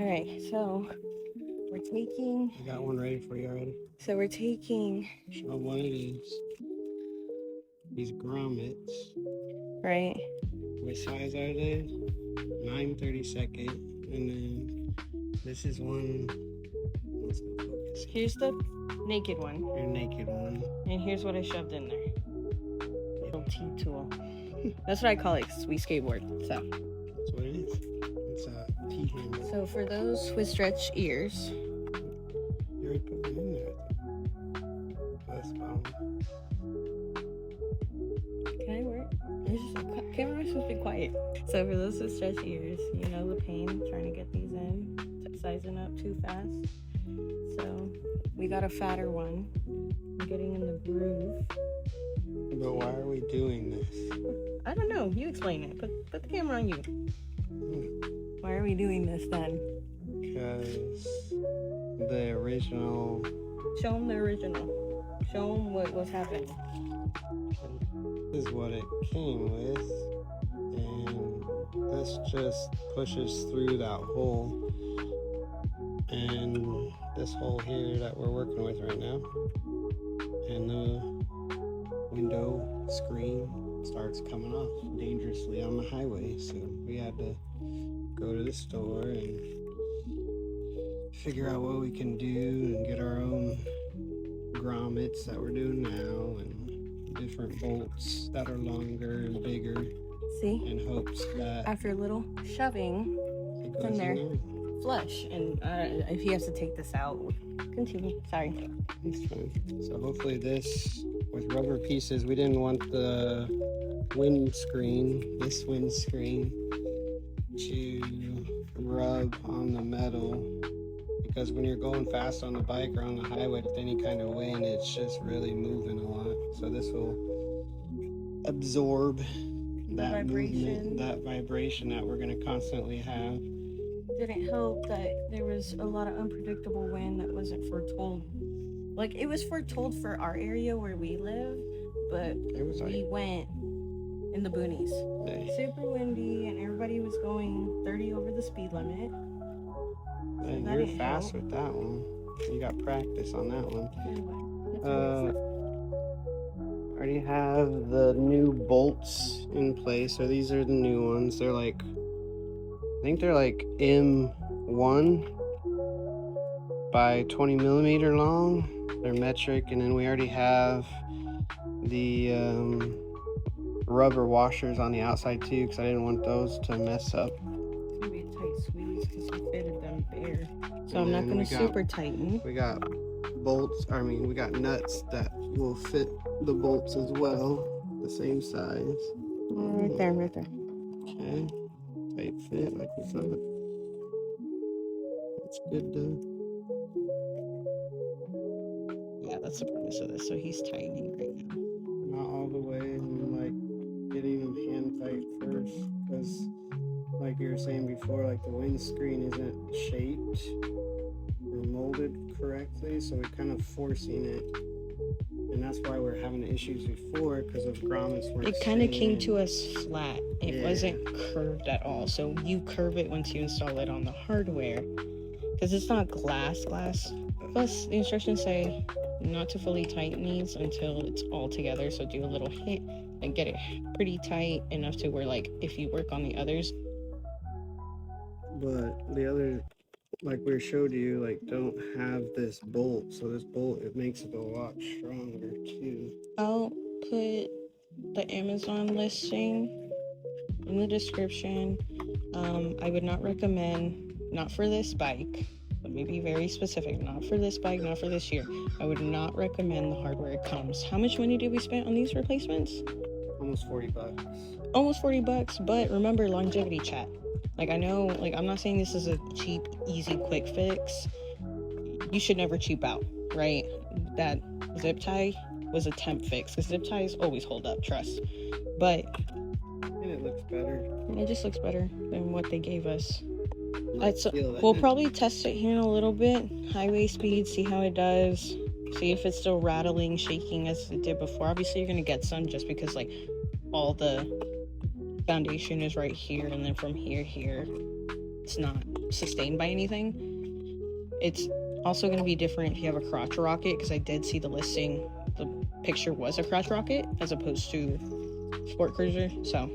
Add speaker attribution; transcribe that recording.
Speaker 1: All right, so we're taking.
Speaker 2: I got one ready for you already.
Speaker 1: So we're taking.
Speaker 2: Show them what it is. These grommets.
Speaker 1: Right.
Speaker 2: What size are they? 9/32. And then this is one. What's the focus?
Speaker 1: Here's the naked one.
Speaker 2: Your naked one.
Speaker 1: And here's what I shoved in there. Little T-tool. That's what I call it because we skateboard. So.
Speaker 2: That's what it is. It's a T-handle.
Speaker 1: So for those with stretched ears.
Speaker 2: You already put them in there. That's fine.
Speaker 1: Can I work? Camera's supposed to be quiet. So for those with stretched ears, you know the pain trying to get these in, sizing up too fast. So we got a fatter one. I'm getting in the groove.
Speaker 2: But why are we doing this?
Speaker 1: I don't know. You explain it. Put the camera on you. Why are we doing this then?
Speaker 2: Because the original.
Speaker 1: Show them the original. Show them what was happening.
Speaker 2: This is what it came with, and this just pushes through that hole, and this hole here that we're working with right now, and the window screen starts coming off dangerously on the highway. So we had to go to the store and figure out what we can do and get our own grommets that we're doing now, and different bolts that are longer and bigger.
Speaker 1: See?
Speaker 2: In hopes that
Speaker 1: after a little shoving in there, flush. And if he has to take this out, continue. Sorry.
Speaker 2: It's fine. So hopefully this, with rubber pieces, we didn't want the windscreen, to rub on the metal, because when you're going fast on the bike or on the highway with any kind of wind, it's just really moving a lot. So this will absorb that
Speaker 1: vibration.
Speaker 2: that vibration that we're going to constantly have.
Speaker 1: Didn't help that there was a lot of unpredictable wind that wasn't foretold. Like, it was foretold for our area where we live, but
Speaker 2: it was
Speaker 1: we went in the boonies. Super windy, and everybody was going 30 over the speed limit.
Speaker 2: So you were fast with that one. You got practice on that one. I already have the new bolts in place. So these are the new ones. They're like, I think they're like M1 by 20 millimeter long. They're metric, and then we already have the rubber washers on the outside too, because I didn't want those to mess up.
Speaker 1: It's gonna be a tight squeeze because we fitted them bare. So I'm not gonna super tighten.
Speaker 2: We got bolts, we got nuts that will fit the bolts as well, the same size.
Speaker 1: Right there.
Speaker 2: Okay, tight fit like we thought. That's good though.
Speaker 1: Yeah, that's the premise of this. So he's tightening right now.
Speaker 2: Not all the way, and like getting them hand tight first, because like you were saying before, like the windscreen isn't shaped or molded correctly, so we're kind of forcing it, and that's why we're having issues before, because of grommets weren't.
Speaker 1: It kind of came to us flat. It wasn't curved at all. So you curve it once you install it on the hardware, because it's not glass. Plus, the instructions say not to fully tighten these until it's all together. So do a little hit and get it pretty tight enough to where, like, if you work on the others.
Speaker 2: But the other, like we showed you, like don't have this bolt. So this bolt, it makes it a lot stronger too.
Speaker 1: I'll put the Amazon listing in the description. I would not recommend, not for this bike. Let me be very specific. Not for this bike, not for this year. I would not recommend the hardware it comes. How much money did we spend on these replacements?
Speaker 2: Almost $40.
Speaker 1: Almost $40, but remember longevity, chat. Like, I know, like, I'm not saying this is a cheap, easy, quick fix. You should never cheap out, right? That zip tie was a temp fix, because zip ties always hold up, trust. But
Speaker 2: and it looks better.
Speaker 1: It just looks better than what they gave us. We'll probably test it here in a little bit. Highway speed, see how it does. See if it's still rattling, shaking as it did before. Obviously, you're going to get some just because, like, all the foundation is right here, and then from here, it's not sustained by anything. It's also going to be different if you have a crotch rocket, because I did see the listing. The picture was a crotch rocket as opposed to sport cruiser. So